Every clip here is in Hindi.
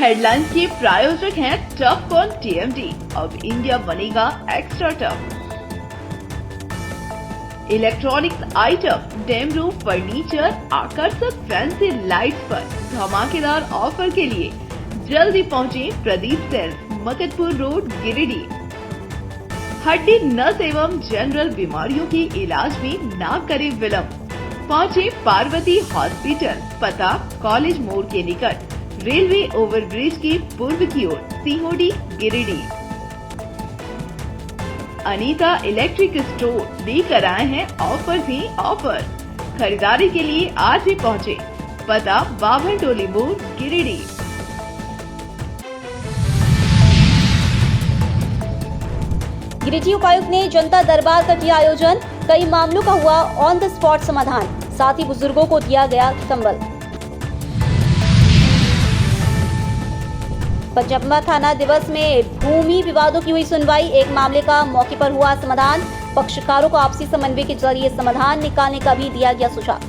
हेडलाइंस के प्रायोजक हैं टफकॉन टीएमटी। अब इंडिया बनेगा extra tough. Electronics item, dam roof furniture, आकर्षक फैंसी लाइट्स पर धमाकेदार ऑफर के लिए जल्दी पहुंचे प्रदीप सेल्स, मकतपुर रोड, गिरिडीह। हड्डी, नस एवं जनरल बीमारियों के इलाज में ना करे विलंब। पहुंचे पार्वती हॉस्पिटल, पता कॉलेज मोड़ के निकट, रेलवे ओवरब्रिज के पूर्व की ओर, सीहोडी, गिरिडीह। अनीता इलेक्ट्रिक स्टोर लेकर आए हैं ऑफर ही ऑफर। खरीदारी के लिए आज ही पहुंचे, पता बाभन टोली मोड़, गिरिडीह। गिरिडीह उपायुक्त ने जनता दरबार का किया आयोजन, कई मामलों का हुआ ऑन द स्पॉट समाधान, साथ ही बुजुर्गों को दिया गया कंबल। पचम्बा थाना दिवस में भूमि विवादों की हुई सुनवाई, एक मामले का मौके पर हुआ समाधान, पक्षकारों को आपसी समन्वय के जरिए समाधान निकालने का भी दिया गया सुझाव।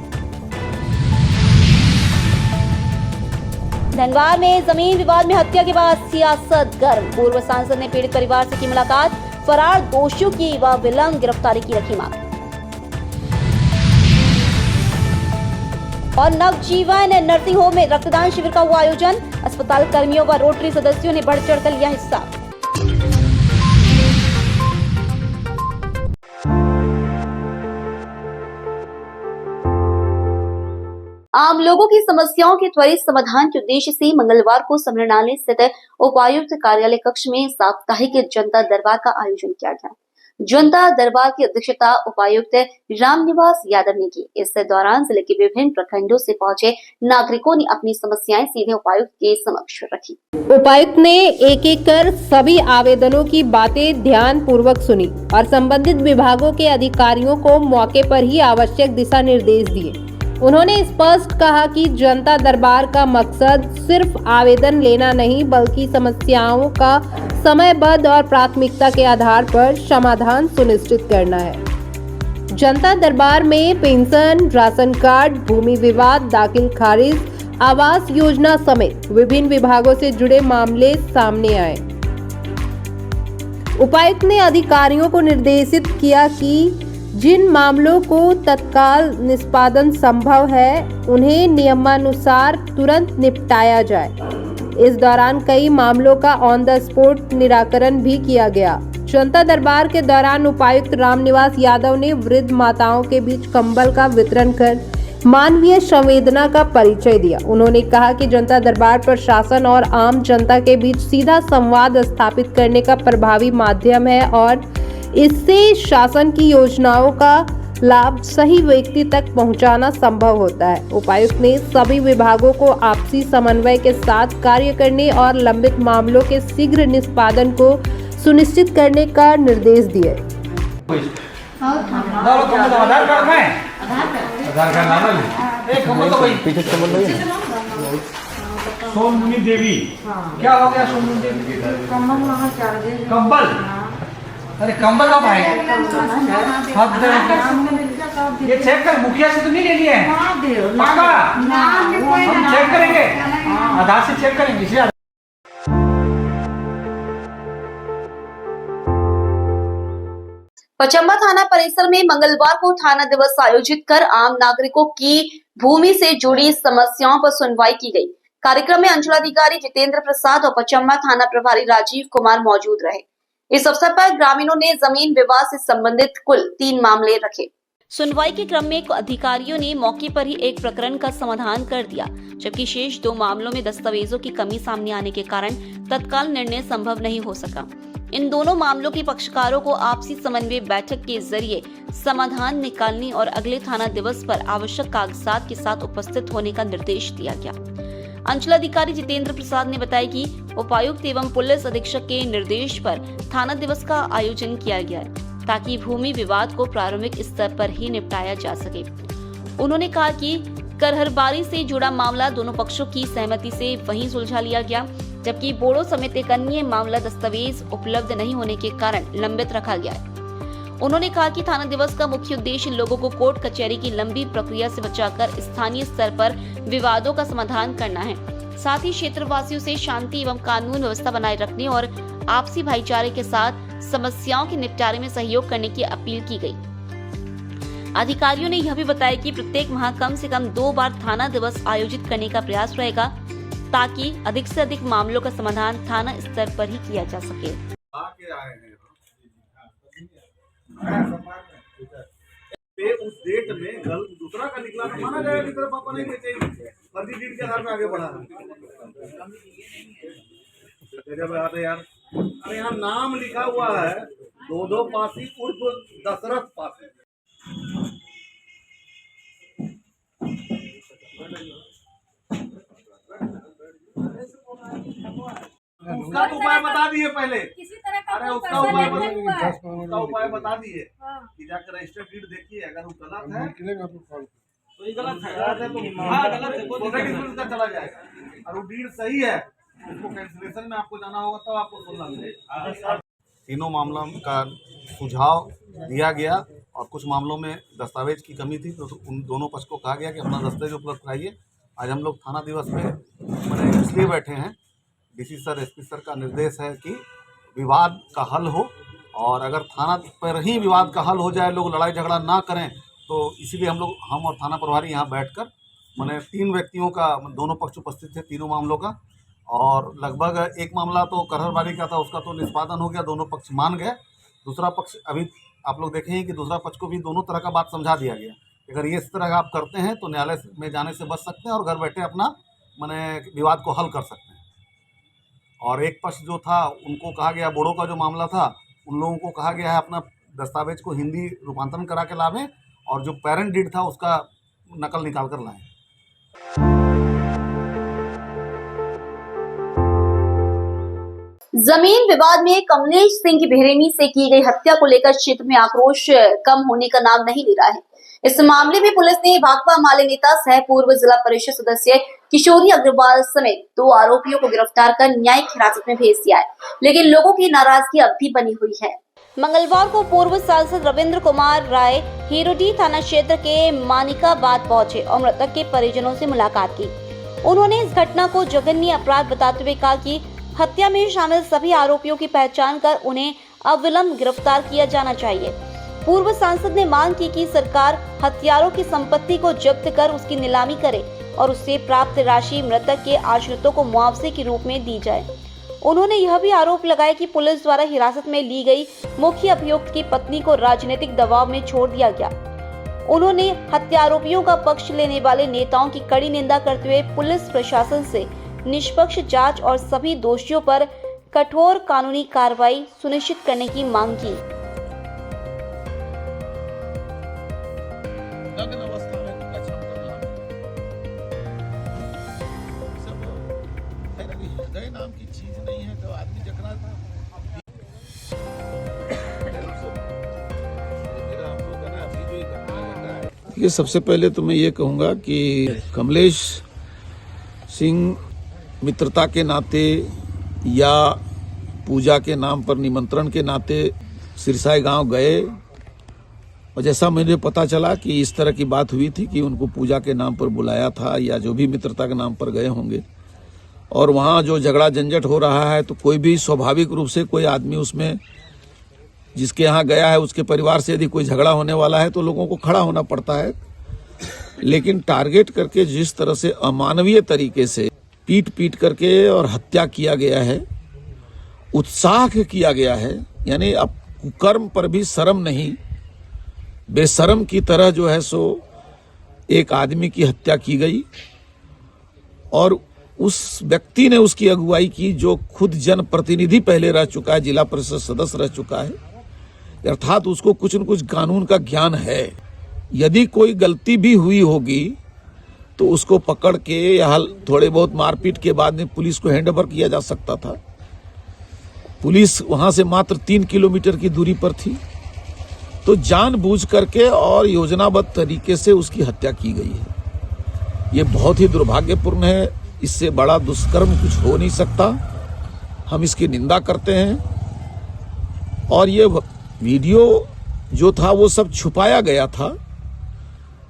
धनबाद में जमीन विवाद में हत्या के बाद सियासत गर्म, पूर्व सांसद ने पीड़ित परिवार से की मुलाकात, फरार दोषियों की विलंब गिरफ्तारी की रखी मांग। और नवजीवन नर्सिंग होम में रक्तदान शिविर का हुआ आयोजन, अस्पताल कर्मियों व रोटरी सदस्यों ने बढ़ चढ़कर लिया हिस्सा। आम लोगों की समस्याओं के त्वरित समाधान के उद्देश्य से मंगलवार को समरणालय स्थित उपायुक्त कार्यालय कक्ष में साप्ताहिक जनता दरबार का आयोजन किया गया। जनता दरबार की अध्यक्षता उपायुक्त रामनिवास यादव ने की। इस दौरान जिले के विभिन्न प्रखंडों से पहुंचे नागरिकों ने अपनी समस्याएं सीधे उपायुक्त के समक्ष रखी। उपायुक्त ने एक एक कर सभी आवेदनों की बातें ध्यान पूर्वक सुनी और संबंधित विभागों के अधिकारियों को मौके पर ही आवश्यक दिशा निर्देश दिए। उन्होंने स्पष्ट कहा कि जनता दरबार का मकसद सिर्फ आवेदन लेना नहीं, बल्कि समस्याओं का समयबद्ध और प्राथमिकता के आधार पर समाधान सुनिश्चित करना है। जनता दरबार में पेंशन, राशन कार्ड, भूमि विवाद, दाखिल खारिज, आवास योजना समेत विभिन्न विभागों से जुड़े मामले सामने आए। उपायुक्त ने अधिकारियों को निर्देशित किया कि जिन मामलों को तत्काल निष्पादन संभव है, उन्हें नियमानुसार तुरंत निपटाया जाए। इस दौरान कई मामलों का ऑन द स्पॉट निराकरण भी किया गया। जनता दरबार के दौरान उपायुक्त रामनिवास यादव ने वृद्ध माताओं के बीच कंबल का वितरण कर मानवीय संवेदना का परिचय दिया। उन्होंने कहा कि जनता दरबार प्रशासन और आम जनता के बीच सीधा संवाद स्थापित करने का प्रभावी माध्यम है और इससे शासन की योजनाओं का लाभ सही व्यक्ति तक पहुंचाना संभव होता है। उपायुक्त ने सभी विभागों को आपसी समन्वय के साथ कार्य करने और लंबित मामलों के शीघ्र निष्पादन को सुनिश्चित करने का निर्देश दिए। सोनमुनि देवी, क्या हो गया सोनमुनि देवी? कंबल, अरे कंबल कब आए? ये चेक कर, मुखिया से तो नहीं ले लिए हैं? पक्का? हम चेक करेंगे, आधार से चेक करेंगे इसलिए। पचम्बा थाना परिसर में मंगलवार को थाना दिवस आयोजित कर आम नागरिकों की भूमि से जुड़ी समस्याओं पर सुनवाई की गई। कार्यक्रम में अंचलाधिकारी जितेंद्र प्रसाद और पचम्बा थाना प्रभारी राजीव कुमार मौजूद रहे। इस अवसर पर ग्रामीणों ने जमीन विवाद से संबंधित कुल 3 मामले रखे। सुनवाई के क्रम में अधिकारियों ने मौके पर ही एक प्रकरण का समाधान कर दिया, जबकि शेष 2 मामलों में दस्तावेजों की कमी सामने आने के कारण तत्काल निर्णय संभव नहीं हो सका। इन दोनों मामलों के पक्षकारों को आपसी समन्वय बैठक के जरिए समाधान निकालने और अगले थाना दिवस पर आवश्यक कागजात के साथ उपस्थित होने का निर्देश दिया गया। अंचलाधिकारी जितेंद्र प्रसाद ने बताया कि उपायुक्त एवं पुलिस अधीक्षक के निर्देश पर थाना दिवस का आयोजन किया गया है, ताकि भूमि विवाद को प्रारंभिक स्तर पर ही निपटाया जा सके। उन्होंने कहा कि करहरबारी से जुड़ा मामला दोनों पक्षों की सहमति से वहीं सुलझा लिया गया, जबकि बोडो समेत एक अन्य मामला दस्तावेज उपलब्ध नहीं होने के कारण लंबित रखा गया है। उन्होंने कहा कि थाना दिवस का मुख्य उद्देश्य लोगों को कोर्ट कचहरी की लंबी प्रक्रिया से बचाकर स्थानीय स्तर पर विवादों का समाधान करना है। साथ ही क्षेत्रवासियों से शांति एवं कानून व्यवस्था बनाए रखने और आपसी भाईचारे के साथ समस्याओं के निपटारे में सहयोग करने की अपील की गई। अधिकारियों ने यह भी बताया कि प्रत्येक माह कम से कम 2 बार थाना दिवस आयोजित करने का प्रयास रहेगा, ताकि अधिक से अधिक मामलों का समाधान थाना स्तर पर ही किया जा सके। उस डेट में घर दूसरा का निकला तो माना जाएगा कि तेरे पापा नहीं देते, फर्जी डीड के आधार में आगे बढ़ा रहा यार। अरे यहाँ नाम लिखा हुआ है 2 पासी उर्फ दशरथ पासी। उसका तो उपाय बता दिए पहले, अरे उसका उपाय बता दिए कि जाकर रजिस्टर डीड देखिए, अगर वो गलत है तो ये गलत है तो गलत है चला जाएगा, और वो डीड सही है उसको कैंसिलेशन में आपको जाना होगा तो आपको सुनना मिलेगा। तीनों मामलों का सुझाव दिया गया और कुछ मामलों में दस्तावेज की कमी थी तो उन दोनों पक्ष को कहा गया कि अपना दस्तावेज उपलब्ध कराइए। आज हम लोग थाना दिवस में मैंने इसलिए बैठे हैं, डीसी सर एसपी सर का निर्देश है कि विवाद का हल हो, और अगर थाना पर ही विवाद का हल हो जाए, लोग लड़ाई झगड़ा ना करें, तो इसीलिए हम और थाना प्रभारी यहाँ बैठकर मैंने 3 व्यक्तियों का, दोनों पक्ष उपस्थित थे तीनों मामलों का, और लगभग एक मामला तो करहरबाड़ी का था, उसका तो निष्पादन हो गया, दोनों पक्ष मान गए। दूसरा पक्ष अभी आप लोग देखें कि दूसरा पक्ष को भी दोनों तरह का बात समझा दिया गया। अगर ये इस तरह आप करते हैं तो न्यायालय में जाने से बच सकते हैं और घर बैठे अपना मैंने विवाद को हल कर सकते हैं। और एक पक्ष जो था उनको कहा गया, बोडो का जो मामला था, उन लोगों को कहा गया है अपना दस्तावेज को हिंदी रूपांतरण करा के लावें और जो पेरेंट डीड था उसका नकल निकाल कर लाएं। जमीन विवाद में कमलेश सिंह की बेरहमी से की गई हत्या को लेकर क्षेत्र में आक्रोश कम होने का नाम नहीं ले रहा है। इस मामले में पुलिस ने भाकपा माले नेता सह पूर्व जिला परिषद सदस्य किशोरी अग्रवाल समेत 2 आरोपियों को गिरफ्तार कर न्यायिक हिरासत में भेज दिया है, लेकिन लोगों की नाराजगी अब भी बनी हुई है। मंगलवार को पूर्व सांसद रविंद्र कुमार राय हिरोडी थाना क्षेत्र के मानिकाबाद पहुंचे और मृतक के परिजनों से मुलाकात की। उन्होंने इस घटना को जघन्य अपराध बताते हुए कहा कि हत्या में शामिल सभी आरोपियों की पहचान कर उन्हें अविलंब गिरफ्तार किया जाना चाहिए। पूर्व सांसद ने मांग की कि सरकार हत्यारों की संपत्ति को जब्त कर उसकी नीलामी करे और उससे प्राप्त राशि मृतक के आश्रितों को मुआवजे के रूप में दी जाए। उन्होंने यह भी आरोप लगाया कि पुलिस द्वारा हिरासत में ली गई मुख्य अभियुक्त की पत्नी को राजनीतिक दबाव में छोड़ दिया गया। उन्होंने हत्या आरोपियों का पक्ष लेने वाले नेताओं की कड़ी निंदा करते हुए पुलिस प्रशासन से निष्पक्ष जांच और सभी दोषियों पर कठोर कानूनी कार्रवाई सुनिश्चित करने की मांग की। हृदय नाम की चीज नहीं है तो आदमी जकड़ा था। ये सबसे पहले तो मैं ये कहूँगा कि कमलेश सिंह मित्रता के नाते या पूजा के नाम पर निमंत्रण के नाते सिरसाई गांव गए, और जैसा मुझे पता चला कि इस तरह की बात हुई थी कि उनको पूजा के नाम पर बुलाया था या जो भी मित्रता के नाम पर गए होंगे, और वहाँ जो झगड़ा झंझट हो रहा है तो कोई भी स्वाभाविक रूप से कोई आदमी उसमें जिसके यहाँ गया है उसके परिवार से यदि कोई झगड़ा होने वाला है तो लोगों को खड़ा होना पड़ता है। लेकिन टारगेट करके जिस तरह से अमानवीय तरीके से पीट करके और हत्या किया गया है, उत्साह किया गया है, यानी अब कुकर्म पर भी शर्म नहीं, बेशर्म की तरह जो है सो एक आदमी की हत्या की गई और उस व्यक्ति ने उसकी अगुवाई की जो खुद जनप्रतिनिधि पहले रह चुका है, जिला परिषद सदस्य रह चुका है, अर्थात उसको कुछ न कुछ कानून का ज्ञान है। यदि कोई गलती भी हुई होगी तो उसको पकड़ के या थोड़े बहुत मारपीट के बाद में पुलिस को हैंडओवर किया जा सकता था। पुलिस वहां से मात्र 3 किलोमीटर की दूरी पर थी, तो जानबूझ करके और योजनाबद्ध तरीके से उसकी हत्या की गई है। ये बहुत ही दुर्भाग्यपूर्ण है, इससे बड़ा दुष्कर्म कुछ हो नहीं सकता। हम इसकी निंदा करते हैं और ये वीडियो जो था वो सब छुपाया गया था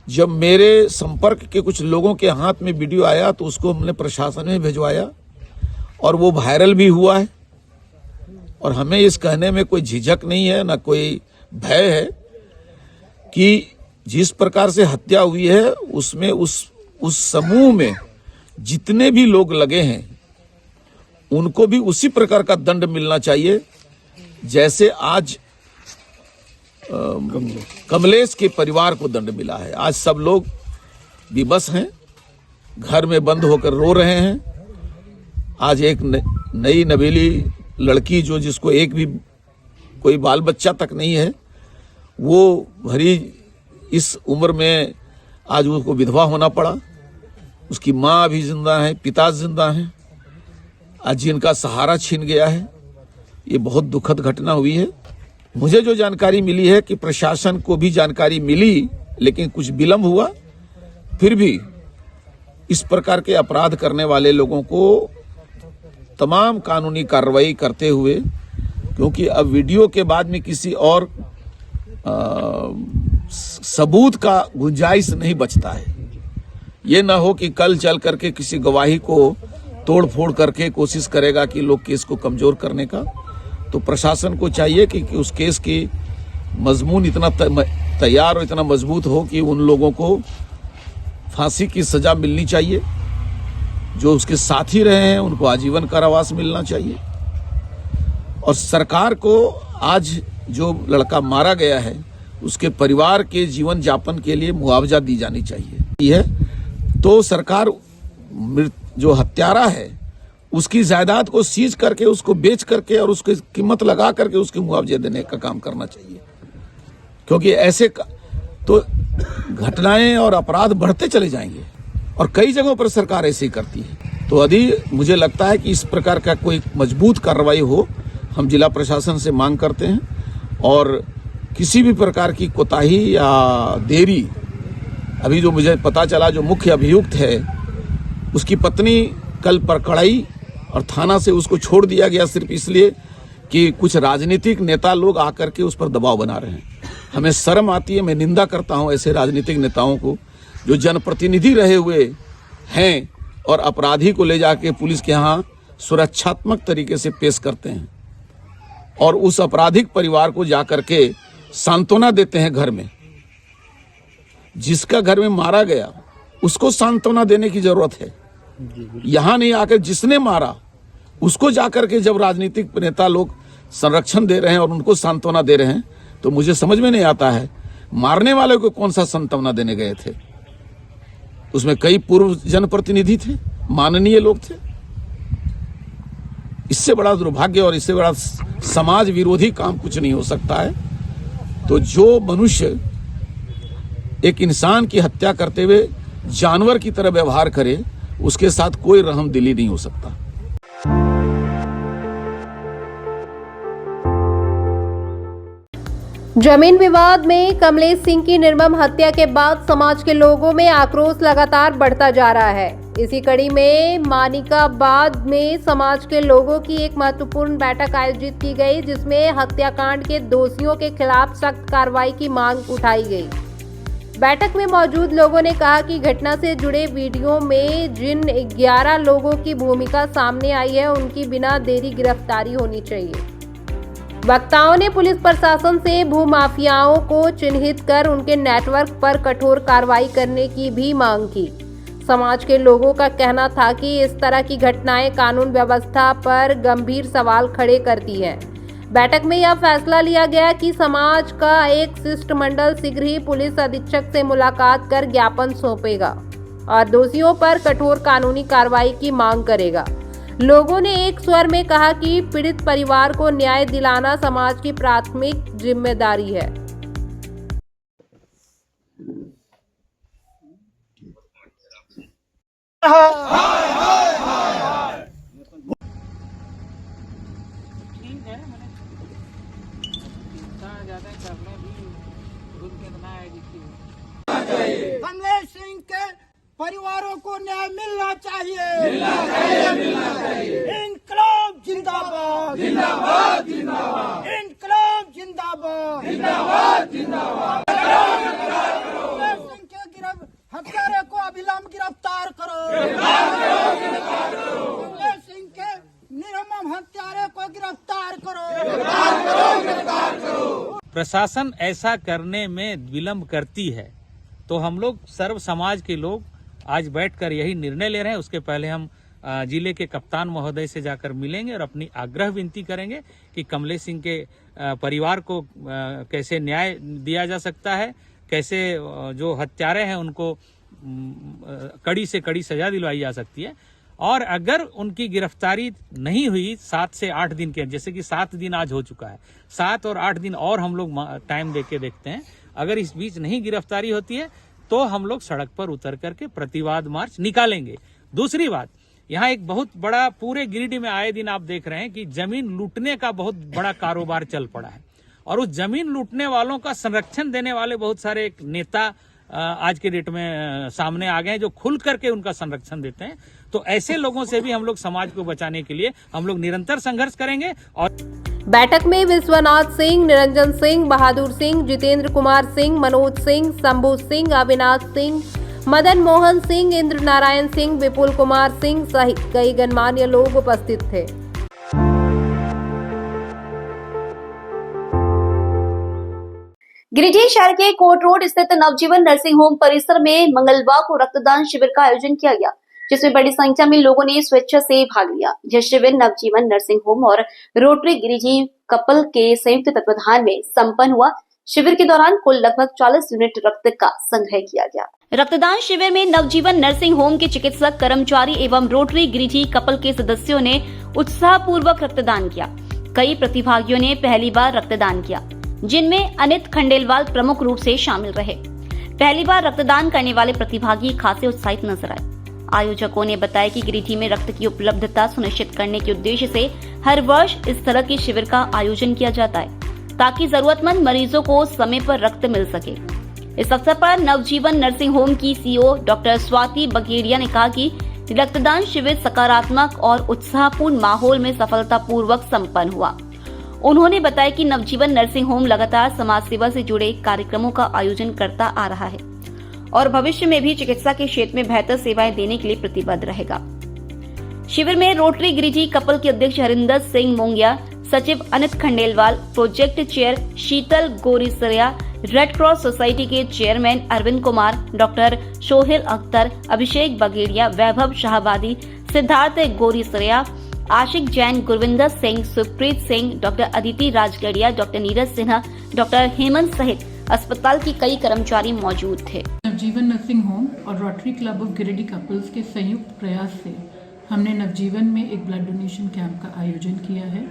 जब मेरे संपर्क के कुछ लोगों के हाथ में वीडियो आया तो उसको हमने प्रशासन में भिजवाया और वो वायरल भी हुआ है। और हमें इस कहने में कोई झिझक नहीं है, ना कोई भय है कि जिस प्रकार से हत्या हुई है उसमें उस समूह में जितने भी लोग लगे हैं उनको भी उसी प्रकार का दंड मिलना चाहिए जैसे आज कमलेश के परिवार को दंड मिला है। आज सब लोग विवश हैं, घर में बंद होकर रो रहे हैं। आज एक नई नवेली लड़की जो जिसको एक भी कोई बाल बच्चा तक नहीं है, वो भरी इस उम्र में आज उसको विधवा होना पड़ा। उसकी माँ भी जिंदा है, पिता जिंदा हैं, आज जिनका सहारा छीन गया है। ये बहुत दुखद घटना हुई है। मुझे जो जानकारी मिली है कि प्रशासन को भी जानकारी मिली लेकिन कुछ विलंब हुआ, फिर भी इस प्रकार के अपराध करने वाले लोगों को तमाम कानूनी कार्रवाई करते हुए, क्योंकि अब वीडियो के बाद में किसी और सबूत का गुंजाइश नहीं बचता है। ये ना हो कि कल चल करके किसी गवाही को तोड़ फोड़ करके कोशिश करेगा कि लोग केस को कमजोर करने का। तो प्रशासन को चाहिए कि उस केस की मजमून इतना तैयार और इतना मजबूत हो कि उन लोगों को फांसी की सजा मिलनी चाहिए। जो उसके साथी रहे हैं उनको आजीवन कारावास मिलना चाहिए। और सरकार को आज जो लड़का मारा गया है उसके परिवार के जीवन यापन के लिए मुआवजा दी जानी चाहिए। तो सरकार जो हत्यारा है उसकी जायदाद को सीज करके उसको बेच करके और उसकी कीमत लगा करके उसके मुआवजे देने का काम करना चाहिए, क्योंकि ऐसे तो घटनाएं और अपराध बढ़ते चले जाएंगे और कई जगहों पर सरकार ऐसे ही करती है। तो यदि मुझे लगता है कि इस प्रकार का कोई मजबूत कार्रवाई हो, हम जिला प्रशासन से मांग करते हैं। और किसी भी प्रकार की कोताही या देरी, अभी जो मुझे पता चला जो मुख्य अभियुक्त है उसकी पत्नी कल पकड़ाई और थाना से उसको छोड़ दिया गया सिर्फ इसलिए कि कुछ राजनीतिक नेता लोग आकर के उस पर दबाव बना रहे हैं। हमें शर्म आती है, मैं निंदा करता हूं ऐसे राजनीतिक नेताओं को जो जनप्रतिनिधि रहे हुए हैं और अपराधी को ले जाके पुलिस के यहाँ सुरक्षात्मक तरीके से पेश करते हैं और उस आपराधिक परिवार को जाकर के सांत्वना देते हैं। घर में जिसका घर में मारा गया उसको सांत्वना देने की जरूरत है, यहाँ नहीं आकर जिसने मारा उसको जाकर के जब राजनीतिक नेता लोग संरक्षण दे रहे हैं और उनको सांत्वना दे रहे हैं तो मुझे समझ में नहीं आता है मारने वाले को कौन सा सांत्वना देने गए थे। उसमें कई पूर्व जनप्रतिनिधि थे, माननीय लोग थे। इससे बड़ा दुर्भाग्य और इससे बड़ा समाज विरोधी काम कुछ नहीं हो सकता है। तो जो मनुष्य एक इंसान की हत्या करते हुए जानवर की तरह व्यवहार करे उसके साथ कोई रहमदिली नहीं हो सकता। जमीन विवाद में कमलेश सिंह की निर्मम हत्या के बाद समाज के लोगों में आक्रोश लगातार बढ़ता जा रहा है। इसी कड़ी में मानिकाबाद में समाज के लोगों की एक महत्वपूर्ण बैठक आयोजित की गई, जिसमें हत्याकांड के दोषियों के खिलाफ सख्त कार्रवाई की मांग उठाई गई। बैठक में मौजूद लोगों ने कहा कि घटना से जुड़े वीडियो में जिन 11 लोगों की भूमिका सामने आई है उनकी बिना देरी गिरफ्तारी होनी चाहिए। वक्ताओं ने पुलिस प्रशासन से भूमाफियाओं को चिन्हित कर उनके नेटवर्क पर कठोर कार्रवाई करने की भी मांग की। समाज के लोगों का कहना था कि इस तरह की घटनाएं कानून व्यवस्था पर गंभीर सवाल खड़े करती हैं। बैठक में यह फैसला लिया गया कि समाज का एक शिष्टमंडल शीघ्र ही पुलिस अधीक्षक से मुलाकात कर ज्ञापन सौंपेगा और दोषियों पर कठोर कानूनी कार्रवाई की मांग करेगा। लोगों ने एक स्वर में कहा कि पीड़ित परिवार को न्याय दिलाना समाज की प्राथमिक जिम्मेदारी है। कमलेश सिंह के परिवारों को न्याय मिलना चाहिए। इनकलाब जिंदाबाद, जिंदाबाद, जिंदाबाद। इनकलाब जिंदाबाद, जिंदाबाद, जिंदाबाद। कमलेश सिंह के प्रशासन ऐसा करने में विलंब करती है तो हम लोग सर्व समाज के लोग आज बैठकर यही निर्णय ले रहे हैं। उसके पहले हम जिले के कप्तान महोदय से जाकर मिलेंगे और अपनी आग्रह विनती करेंगे कि कमलेश सिंह के परिवार को कैसे न्याय दिया जा सकता है, कैसे जो हत्यारे हैं उनको कड़ी से कड़ी सजा दिलवाई जा सकती है। और अगर उनकी गिरफ्तारी नहीं हुई 7 से 8 दिन के, जैसे कि 7 दिन आज हो चुका है, 7 और 8 दिन और हम लोग टाइम देके देखते हैं, अगर इस बीच नहीं गिरफ्तारी होती है तो हम लोग सड़क पर उतर करके प्रतिवाद मार्च निकालेंगे। दूसरी बात, यहाँ एक बहुत बड़ा पूरे गिरिडीह में आए दिन आप देख रहे हैं कि जमीन लूटने का बहुत बड़ा कारोबार चल पड़ा है और उस जमीन लूटने वालों का संरक्षण देने वाले बहुत सारे नेता आज के डेट में सामने आ गए हैं जो खुल करके उनका संरक्षण देते हैं। तो ऐसे लोगों से भी हम लोग समाज को बचाने के लिए हम लोग निरंतर संघर्ष करेंगे। और बैठक में विश्वनाथ सिंह, निरंजन सिंह, बहादुर सिंह, जितेंद्र कुमार सिंह, मनोज सिंह, शंभू सिंह, अविनाश सिंह, मदन मोहन सिंह, इंद्र नारायण सिंह, विपुल कुमार सिंह सहित कई गणमान्य लोग उपस्थित थे। गिरिडीह शहर के कोर्ट रोड स्थित नवजीवन नर्सिंग होम परिसर में मंगलवार को रक्तदान शिविर का आयोजन किया गया, जिसमें बड़ी संख्या में लोगों ने स्वेच्छा से भाग लिया। यह शिविर नवजीवन नर्सिंग होम और रोटरी गिरिडीह कपल के संयुक्त तत्वाधान में संपन्न हुआ। शिविर के दौरान कुल लगभग 40 यूनिट रक्त का संग्रह किया गया। रक्तदान शिविर में नवजीवन नर्सिंग होम के चिकित्सक, कर्मचारी एवं रोटरी गिरिडीह कपल के सदस्यों ने उत्साहपूर्वक रक्तदान किया। कई प्रतिभागियों ने पहली बार रक्तदान किया, जिनमें अनित खंडेलवाल प्रमुख रूप से शामिल रहे। पहली बार रक्तदान करने वाले प्रतिभागी खासे उत्साहित नजर आए। आयोजकों ने बताया कि गिरिडीह में रक्त की उपलब्धता सुनिश्चित करने के उद्देश्य से हर वर्ष इस तरह के शिविर का आयोजन किया जाता है, ताकि जरूरतमंद मरीजों को समय पर रक्त मिल सके। इस अवसर पर नवजीवन नर्सिंग होम की सीईओ डॉक्टर स्वाति बगेड़िया ने कहा कि रक्तदान शिविर सकारात्मक और उत्साहपूर्ण माहौल में सफलतापूर्वक संपन्न हुआ। उन्होंने बताया कि नवजीवन नर्सिंग होम लगातार समाज सेवा से जुड़े कार्यक्रमों का आयोजन करता आ रहा है और भविष्य में भी चिकित्सा के क्षेत्र में बेहतर सेवाएं देने के लिए प्रतिबद्ध रहेगा। शिविर में रोटरी गिरिडीह कपल के अध्यक्ष हरिंदर सिंह मोंगिया, सचिव Anit Khandelwal, project chair Sheetal Gorisaria, Red Cross Society के चेयरमैन अरविंद कुमार, डॉक्टर सोहेल अख्तर, अभिषेक बगेड़िया, Vaibhav Shahabadi, Siddharth Gorisaria, Ashiq Jain, Gurvinder Singh, Supreet Singh, doctor Aditi Rajgarhia, doctor Neeraj Sinha, doctor Hemant सहित अस्पताल के कई कर्मचारी मौजूद थे। नवजीवन नर्सिंग होम और Rotary Club of Giridih couples के संयुक्त प्रयास से हमने नवजीवन में एक ब्लड डोनेशन कैंप का आयोजन किया है।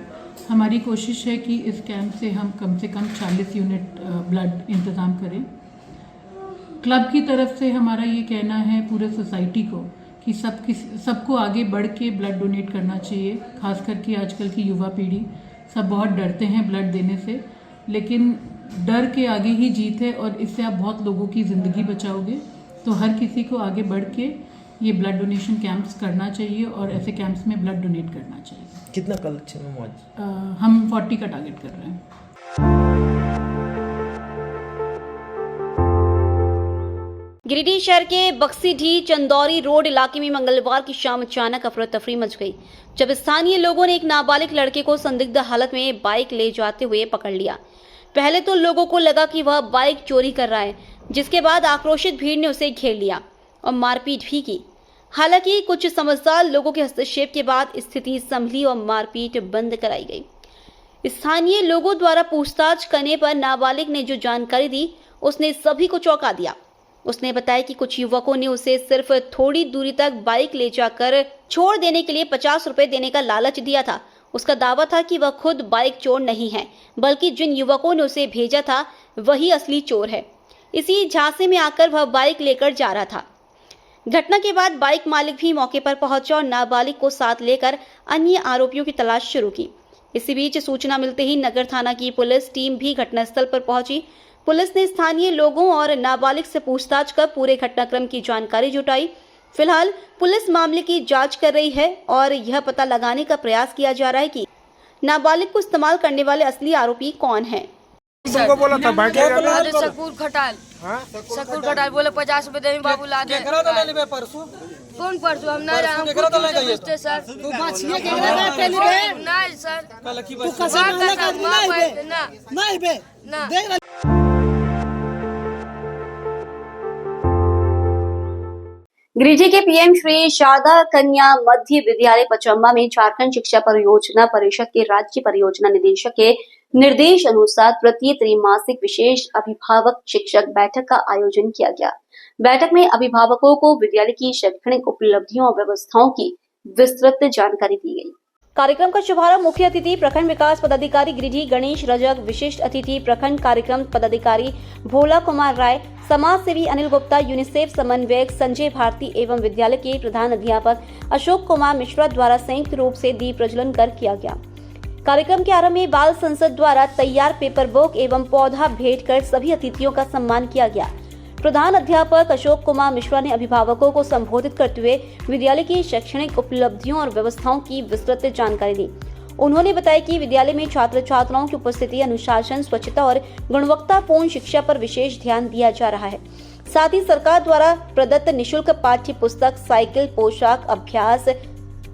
हमारी कोशिश है कि इस कैंप से हम कम 40 यूनिट ब्लड इंतजाम करें। क्लब की तरफ से हमारा ये कहना है पूरे सोसाइटी को कि सबको आगे बढ़ के ब्लड डोनेट करना चाहिए। खास करके आजकल की युवा पीढ़ी सब बहुत डरते हैं ब्लड देने से, लेकिन डर के आगे ही जीत है और इससे आप बहुत लोगों की ज़िंदगी बचाओगे। तो हर किसी को आगे बढ़ के ये ब्लड डोनेशन कैंप्स करना चाहिए और ऐसे कैंप्स में ब्लड डोनेट करना चाहिए। कितना कलेक्शन है आज? हम 40 का टारगेट कर रहे हैं। गिरिडीह शहर के बक्सीडीह चंदौरी रोड इलाके में मंगलवार की शाम अचानक अफरा तफरी मच गई, जब स्थानीय लोगों ने एक नाबालिग लड़के को संदिग्ध हालत में बाइक ले जाते हुए पकड़ लिया। पहले तो लोगों को लगा कि वह बाइक चोरी कर रहा है, जिसके बाद आक्रोशित भीड़ ने उसे घेर लिया और मारपीट भी की। हालांकि कुछ समझदार लोगों के हस्तक्षेप के बाद स्थिति संभली और मारपीट बंद कराई गई। स्थानीय लोगों द्वारा पूछताछ करने पर नाबालिग ने जो जानकारी दी, उसने सभी को चौंका दिया। उसने बताया कि कुछ युवकों ने उसे सिर्फ थोड़ी दूरी तक बाइक ले जाकर छोड़ देने के लिए 50 रुपए देने का लालच दिया था। उसका दावा था कि वह खुद बाइक चोर नहीं है, बल्कि जिन युवकों ने उसे भेजा था वही असली चोर है। इसी झांसे में आकर वह बाइक लेकर जा रहा था। घटना के बाद बाइक मालिक भी मौके पर पहुंचा और नाबालिग को साथ लेकर अन्य आरोपियों की तलाश शुरू की। इसी बीच सूचना मिलते ही नगर थाना की पुलिस टीम भी घटनास्थल पर पहुंची। पुलिस ने स्थानीय लोगों और नाबालिग से पूछताछ कर पूरे घटनाक्रम की जानकारी जुटाई। फिलहाल पुलिस मामले की जांच कर रही है और यह पता लगाने का प्रयास किया जा रहा है कि नाबालिग को इस्तेमाल करने वाले असली आरोपी कौन हैं। तुमको बोला था शकूर खटाल बोले 50 रुपए देंगे बाबू ला दे। कौन परसों हम ना हम पूछते सर तू बाछिए के नहीं सर तू कैसे मोहल्ले का आदमी नहीं बे ना गिरिडीह के पीएम श्री शारदा कन्या मध्य विद्यालय पचम्बा में झारखंड शिक्षा परियोजना परिषद के राज्य परियोजना निदेशक के निर्देश अनुसार तृतीय त्रैमासिक विशेष अभिभावक शिक्षक बैठक का आयोजन किया गया। बैठक में अभिभावकों को विद्यालय की शैक्षणिक उपलब्धियों और व्यवस्थाओं की विस्तृत जानकारी दी गई। कार्यक्रम का शुभारंभ मुख्य अतिथि प्रखंड विकास पदाधिकारी गिरिडीह गणेश रजक, विशिष्ट अतिथि प्रखंड कार्यक्रम पदाधिकारी भोला कुमार राय, समाज सेवी अनिल गुप्ता, यूनिसेफ समन्वयक संजय भारती एवं विद्यालय के प्रधान अध्यापक अशोक कुमार मिश्रा द्वारा संयुक्त रूप से दीप प्रज्वलन कर किया गया। कार्यक्रम के आरंभ में बाल संसद द्वारा तैयार पेपर बुक एवं पौधा भेंट कर सभी अतिथियों का सम्मान किया गया। प्रधान अध्यापक अशोक कुमार मिश्रा ने अभिभावकों को संबोधित करते हुए विद्यालय की शैक्षणिक उपलब्धियों और व्यवस्थाओं की विस्तृत जानकारी दी। उन्होंने बताया कि विद्यालय में छात्र छात्राओं की उपस्थिति, अनुशासन, स्वच्छता और गुणवत्तापूर्ण शिक्षा पर विशेष ध्यान दिया जा रहा है। साथ ही सरकार द्वारा प्रदत्त निःशुल्क पाठ्य पुस्तक, साइकिल, पोशाक, अभ्यास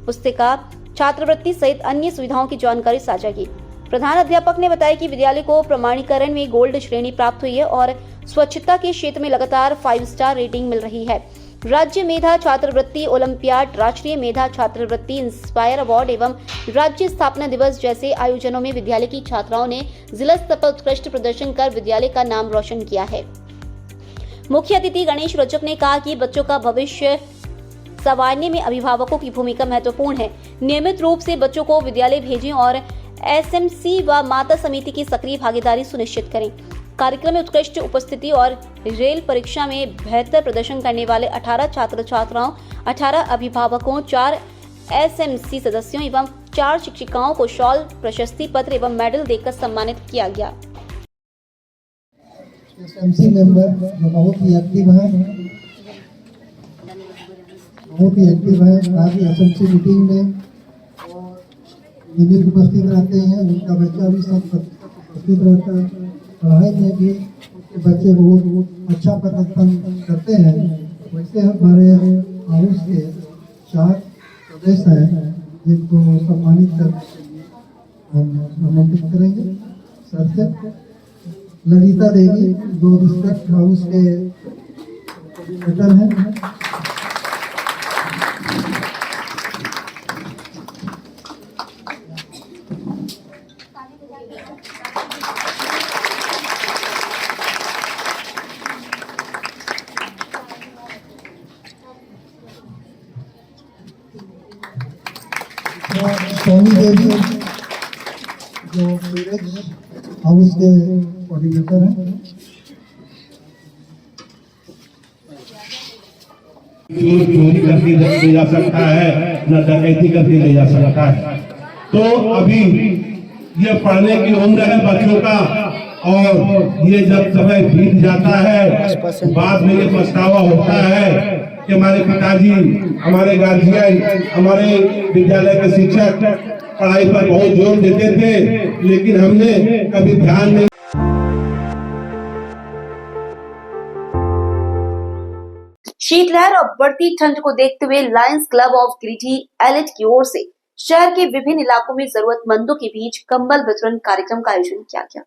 पुस्तिका, छात्रवृत्ति सहित अन्य सुविधाओं की जानकारी साझा की। प्रधान अध्यापक ने बताया कि विद्यालय को प्रमाणीकरण में गोल्ड श्रेणी प्राप्त हुई है और स्वच्छता के क्षेत्र में लगातार 5 स्टार रेटिंग मिल रही है। राज्य मेधा छात्रवृत्ति ओलंपियाड, राष्ट्रीय मेधा छात्रवृत्ति इंस्पायर अवार्ड एवं राज्य स्थापना दिवस जैसे आयोजनों में विद्यालय की छात्राओं ने जिला स्तर पर उत्कृष्ट प्रदर्शन कर विद्यालय का नाम रोशन किया है। मुख्य अतिथि गणेश रजक ने कहा कि बच्चों का भविष्य संवारने में अभिभावकों की भूमिका महत्वपूर्ण है। नियमित रूप से बच्चों को विद्यालय भेजें और एसएमसी व माता समिति की सक्रिय भागीदारी सुनिश्चित करें। कार्यक्रम में उत्कृष्ट उपस्थिति और रेल परीक्षा में बेहतर प्रदर्शन करने वाले 18 छात्र छात्राओं, 18 अभिभावकों, 4 एसएमसी सदस्यों एवं 4 शिक्षिकाओं को शॉल, प्रशस्ति पत्र एवं मेडल देकर सम्मानित किया गया। एसएमसी मेंबर बहुत ही एक्टिव है, आज एसएमसी मीटिंग में नियमित उपस्थित रहते हैं। उनका बच्चा भी सब उपस्थित रहता है। पढ़ाई में भी बच्चे बहुत अच्छा प्रदर्शन करते हैं। वैसे हमारे हाउस के 4 सदस्य हैं जिनको सम्मानित करने के लिए हम आमंत्रित करेंगे। सर से ललिता देवी, 2 डिस्ट्रिक्ट हाउस के कोऑर्डिनेटर हैं। सोनी देवी जो हाउस के कोऑर्डिनेटर हैं। चोरी करके ले जा सकता है, न डकैती करके ले जा सकता है। तो अभी ये पढ़ने की उम्र है बच्चों का, और ये जब समय बीत जाता है बाद में ये पछतावा होता है कि हमारे पिताजी, हमारे गार्जियन, हमारे विद्यालय के शिक्षक पढ़ाई पर बहुत जोर देते थे, लेकिन हमने कभी ध्यान नहीं। शीतलहर और बढ़ती ठंड को देखते हुए Lions club of Giridih elite की ओर से शहर के विभिन्न इलाकों में जरूरतमंदों के बीच कंबल वितरण कार्यक्रम का आयोजन किया गया।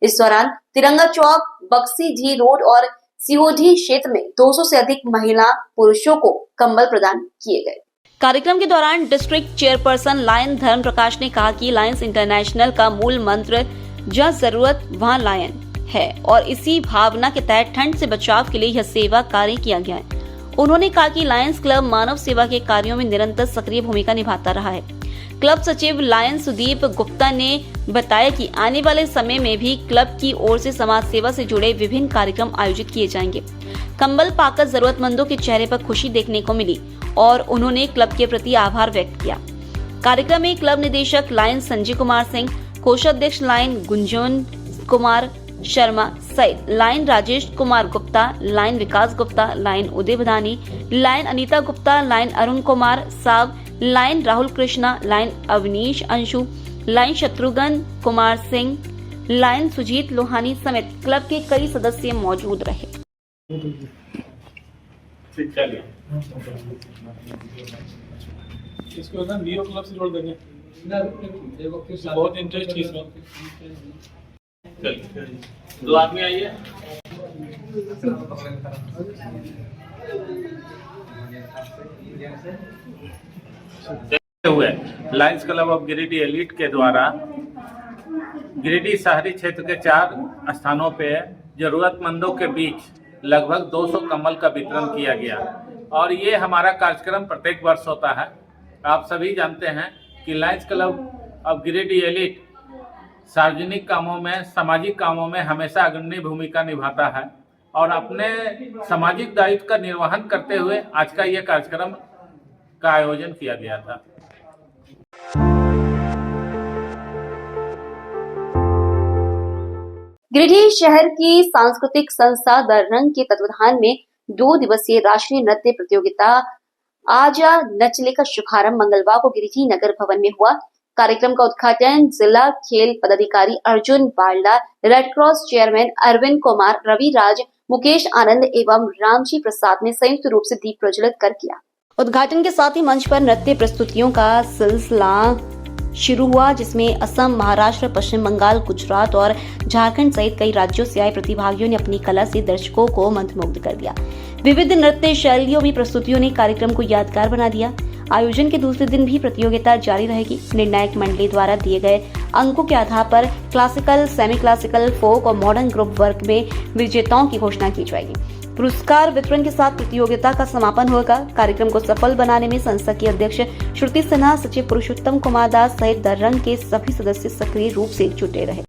इस दौरान तिरंगा चौक, बक्सी डी रोड और सीओडी क्षेत्र में 200 से अधिक महिला पुरुषों को कंबल प्रदान किए गए। कार्यक्रम के दौरान डिस्ट्रिक्ट चेयरपर्सन लायन धर्म प्रकाश ने कहा कि लायंस इंटरनेशनल का मूल मंत्र जहाँ जरूरत वहाँ लायन है और इसी भावना के तहत ठंड से बचाव के लिए यह सेवा कार्य किया गया है। उन्होंने कहा कि लायंस क्लब मानव सेवा के कार्यों में निरंतर सक्रिय भूमिका निभाता रहा है। क्लब सचिव लायन सुदीप गुप्ता ने बताया कि आने वाले समय में भी क्लब की ओर से समाज सेवा से जुड़े विभिन्न कार्यक्रम आयोजित किए जाएंगे। कंबल पाकर जरूरतमंदों के चेहरे पर खुशी देखने को मिली और उन्होंने क्लब के प्रति आभार व्यक्त किया। कार्यक्रम में क्लब निदेशक लायन संजय कुमार सिंह, कोषाध्यक्ष लायन गुंजन कुमार शर्मा सहित lion Rajesh Kumar Gupta, lion Vikas Gupta, lion Uday Badhani, lion Anita Gupta, lion Arun Kumar Sao, lion Rahul Krishna, lion Avnish Anshu, lion Shatrughan Kumar Singh, lion Sujeet Lohani समेत क्लब के कई सदस्य मौजूद रहे। इसको ना नियो क्लब से जोड़ देंगे, बहुत इंटरेस्ट है इसमें। दो आदमी आइए। हुए Lions club of Giridih elite के द्वारा गिरिडीह शहरी क्षेत्र के 4 स्थानों पे जरूरतमंदों के बीच लगभग 200 कंबल का वितरण किया गया और ये हमारा कार्यक्रम प्रत्येक वर्ष होता है। आप सभी जानते हैं कि Lions club of Giridih elite सार्वजनिक कामों में, सामाजिक कामों में हमेशा अग्रणी भूमिका निभाता है और अपने सामाजिक दायित्व का निर्वहन करते हुए आज का ये कार्यक्रम का आयोजन किया गया था। गिरिडीह शहर की सांस्कृतिक संस्था दररंग के तत्वाधान में 2 दिवसीय राष्ट्रीय नृत्य प्रतियोगिता आजा नचले का शुभारंभ मंगलवार को गिरिडीह नगर भवन में हुआ। कार्यक्रम का उद्घाटन जिला खेल पदाधिकारी Arjun Barla, Red Cross chairman Arvind Kumar, Ravi Raj, Mukesh Anand एवं रामजी प्रसाद ने संयुक्त रूप से दीप प्रज्वलित कर किया। उद्घाटन के साथ ही मंच पर नृत्य प्रस्तुतियों का सिलसिला शुरू हुआ, जिसमें असम, महाराष्ट्र, पश्चिम बंगाल, गुजरात और झारखंड सहित कई राज्यों से आए प्रतिभागियों ने अपनी कला से दर्शकों को मंत्रमुग्ध कर दिया। विविध नृत्य शैलियों में प्रस्तुतियों ने कार्यक्रम को यादगार बना दिया। आयोजन के दूसरे दिन भी प्रतियोगिता जारी रहेगी। निर्णायक मंडली द्वारा दिए गए अंकों के आधार पर क्लासिकल, सेमी क्लासिकल, फोक और मॉडर्न ग्रुप वर्ग में विजेताओं की घोषणा की जाएगी। पुरस्कार वितरण के साथ प्रतियोगिता का समापन होगा। कार्यक्रम को सफल बनाने में संस्था की अध्यक्ष श्रुति सिन्हा, सचिव पुरुषोत्तम कुमार दास सहित दररंग के सभी सदस्य सक्रिय रूप से जुटे रहे।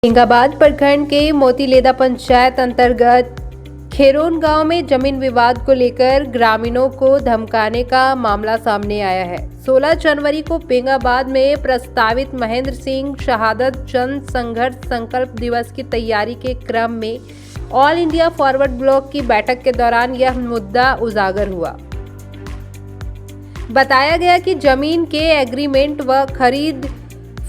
औरंगाबाद प्रखंड के मोतीलेदा पंचायत अंतर्गत खेरोन गांव में जमीन विवाद को लेकर ग्रामीणों को धमकाने का मामला सामने आया है। 16 जनवरी को पेंगाबाद में प्रस्तावित महेंद्र सिंह शहादत चंद संघर्ष संकल्प दिवस की तैयारी के क्रम में ऑल इंडिया फॉरवर्ड ब्लॉक की बैठक के दौरान यह मुद्दा उजागर हुआ। बताया गया कि जमीन के एग्रीमेंट व खरीद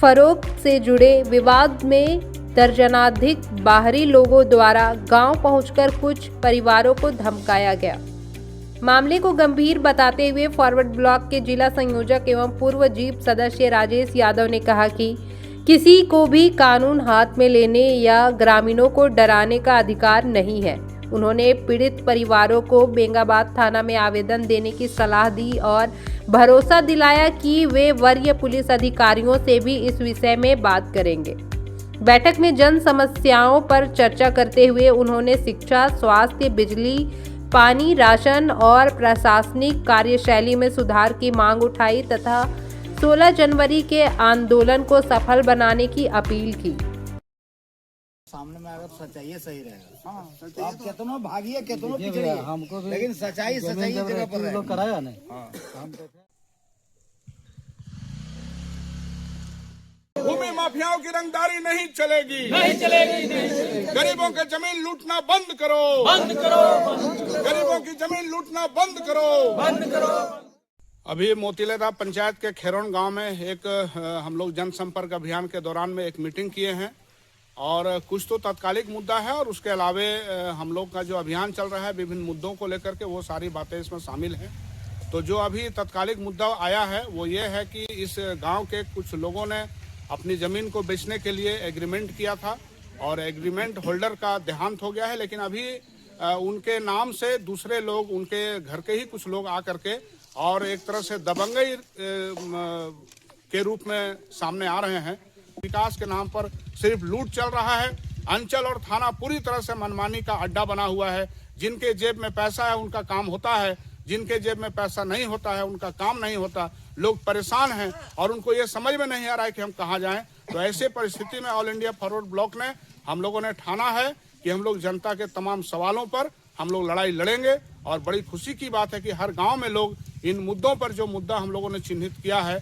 फरोख्त से जुड़े विवाद में दर्जनाधिक बाहरी लोगों द्वारा गांव पहुंचकर कुछ परिवारों को धमकाया गया। मामले को गंभीर बताते हुए फॉरवर्ड ब्लॉक के जिला संयोजक एवं पूर्व जीप सदस्य राजेश यादव ने कहा कि किसी को भी कानून हाथ में लेने या ग्रामीणों को डराने का अधिकार नहीं है। उन्होंने पीड़ित परिवारों को बेंगाबाद थाना में आवेदन देने की सलाह दी और भरोसा दिलाया कि वे वरीय पुलिस अधिकारियों से भी इस विषय में बात करेंगे। बैठक में जन समस्याओं पर चर्चा करते हुए उन्होंने शिक्षा, स्वास्थ्य, बिजली, पानी, राशन और प्रशासनिक कार्यशैली में सुधार की मांग उठाई तथा 16 जनवरी के आंदोलन को सफल बनाने की अपील की। सामने में अगर सच्चाई सही रहेगा, हाँ, तो आप कितना भागिए कितना पिछड़िए, हमको लेकिन सच्चाई जगह पर है। कराया नहीं, भूमि माफियाओं की रंगदारी नहीं चलेगी, नहीं चलेगी, नहीं चलेगी। गरीबों की जमीन लूटना बंद करो, बंद करो, गरीबों की जमीन लूटना बंद करो, बंद करो। अभी मोतीलेदा पंचायत के खेरोन गांव में एक हम लोग जनसंपर्क अभियान के दौरान में एक मीटिंग किए हैं और कुछ तो तात्कालिक मुद्दा है और उसके अलावे हम लोग का जो अभियान चल रहा है विभिन्न मुद्दों को लेकर के वो सारी बातें इसमें शामिल हैं। तो जो अभी तात्कालिक मुद्दा आया है वो ये है कि इस गांव के कुछ लोगों ने अपनी ज़मीन को बेचने के लिए एग्रीमेंट किया था और एग्रीमेंट होल्डर का देहांत हो गया है, लेकिन अभी उनके नाम से दूसरे लोग, उनके घर के ही कुछ लोग आ करके और एक तरह से दबंगई के रूप में सामने आ रहे हैं। विकास के नाम पर सिर्फ लूट चल रहा है। अंचल और थाना पूरी तरह से मनमानी का अड्डा बना हुआ है। जिनके जेब में पैसा है उनका काम होता है, जिनके जेब में पैसा नहीं होता है उनका काम नहीं होता। लोग परेशान हैं और उनको ये समझ में नहीं आ रहा है कि हम कहाँ जाएं। तो ऐसे परिस्थिति में ऑल इंडिया फॉरवर्ड ब्लॉक ने हम लोगों ने ठाना है कि हम लोग जनता के तमाम सवालों पर हम लोग लड़ाई लड़ेंगे और बड़ी खुशी की बात है कि हर गांव में लोग इन मुद्दों पर जो मुद्दा हम लोगों ने चिन्हित किया है,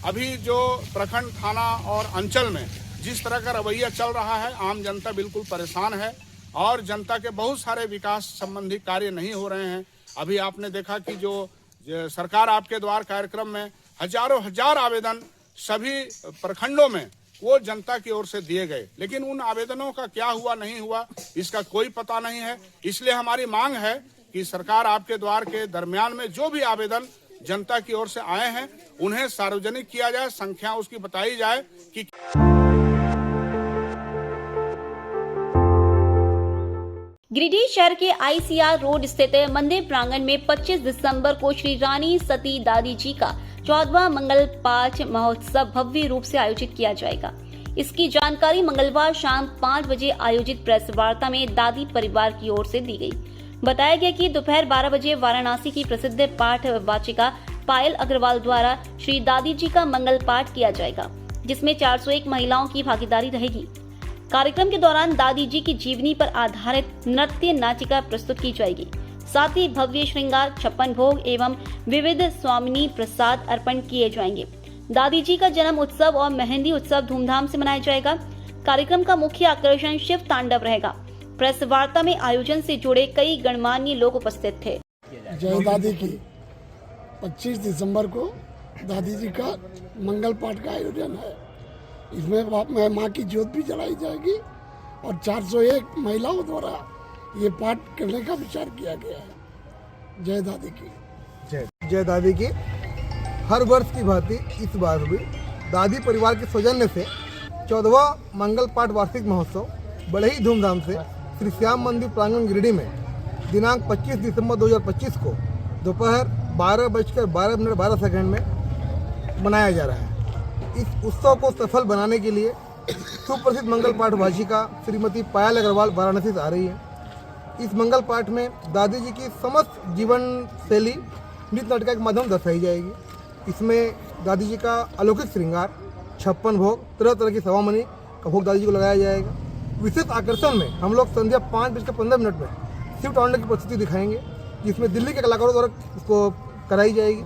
अभी जो प्रखंड, थाना और अंचल में जिस तरह का रवैया चल रहा है, आम जनता बिल्कुल परेशान है और जनता के बहुत सारे विकास संबंधी कार्य नहीं हो रहे हैं। अभी आपने देखा कि जो सरकार आपके द्वार कार्यक्रम में हजारों हजार आवेदन सभी प्रखंडों में वो जनता की ओर से दिए गए, लेकिन उन आवेदनों का क्या हुआ नहीं हुआ इसका कोई पता नहीं है। इसलिए हमारी मांग है कि सरकार आपके द्वार के दरमियान में जो भी आवेदन जनता की ओर से आए हैं उन्हें सार्वजनिक किया जाए, संख्या उसकी बताई जाए कि गिरिडीह शहर के ICR रोड स्थित मंदिर प्रांगण में 25 दिसंबर को श्री रानी सती दादी जी का 14वां मंगल पाठ महोत्सव भव्य रूप से आयोजित किया जाएगा। इसकी जानकारी मंगलवार शाम 5 बजे आयोजित प्रेस वार्ता में दादी परिवार की ओर से दी गई। बताया गया कि दोपहर 12 बजे वाराणसी की प्रसिद्ध पाठ वाचिका पायल अग्रवाल द्वारा श्री दादी जी का मंगल पाठ किया जाएगा, जिसमें 401 महिलाओं की भागीदारी रहेगी। कार्यक्रम के दौरान दादी जी की जीवनी पर आधारित नृत्य नाटिका प्रस्तुत की जाएगी। साथ ही भव्य श्रृंगार, 56 भोग एवं विविध स्वामिनी प्रसाद अर्पण किए जाएंगे। दादी जी का जन्म उत्सव और मेहंदी उत्सव धूमधाम से मनाया जाएगा। कार्यक्रम का मुख्य आकर्षण शिव तांडव रहेगा। प्रेस वार्ता में आयोजन से जुड़े कई गणमान्य लोग उपस्थित थे। जय दादी की 25 दिसंबर को दादी जी का मंगल पाठ का आयोजन है। इसमें माँ की ज्योत भी जलाई जाएगी और 401 महिलाओं द्वारा ये पाठ करने का विचार किया गया है। जय दादी की जय दादी की। हर वर्ष की भांति इस बार भी दादी परिवार के सौजन्य से 14वां मंगल पाठ वार्षिक महोत्सव बड़े ही धूमधाम से श्री श्याम मंदिर प्रांगण गिरिडीह में दिनांक 25 दिसंबर 2025 को दोपहर 12:12 में मनाया जा रहा है। इस उत्सव को सफल बनाने के लिए सुप्रसिद्ध मंगल पाठ वाचिका श्रीमती पायल अग्रवाल वाराणसी से आ रही है। इस मंगल पाठ में दादी जी की समस्त जीवन शैली नृत्य नाटिका के माध्यम दर्शाई जाएगी। इसमें दादी जी का अलौकिक श्रृंगार, 56 भोग, तरह तरह की सवामनी का भोग दादी जी को लगाया जाएगा। विशेष आकर्षण में हम लोग संध्या 5:15 में शिव तांडव की प्रस्तुति दिखाएंगे, जिसमें दिल्ली के कलाकारों द्वारा इसको कराई जाएगी।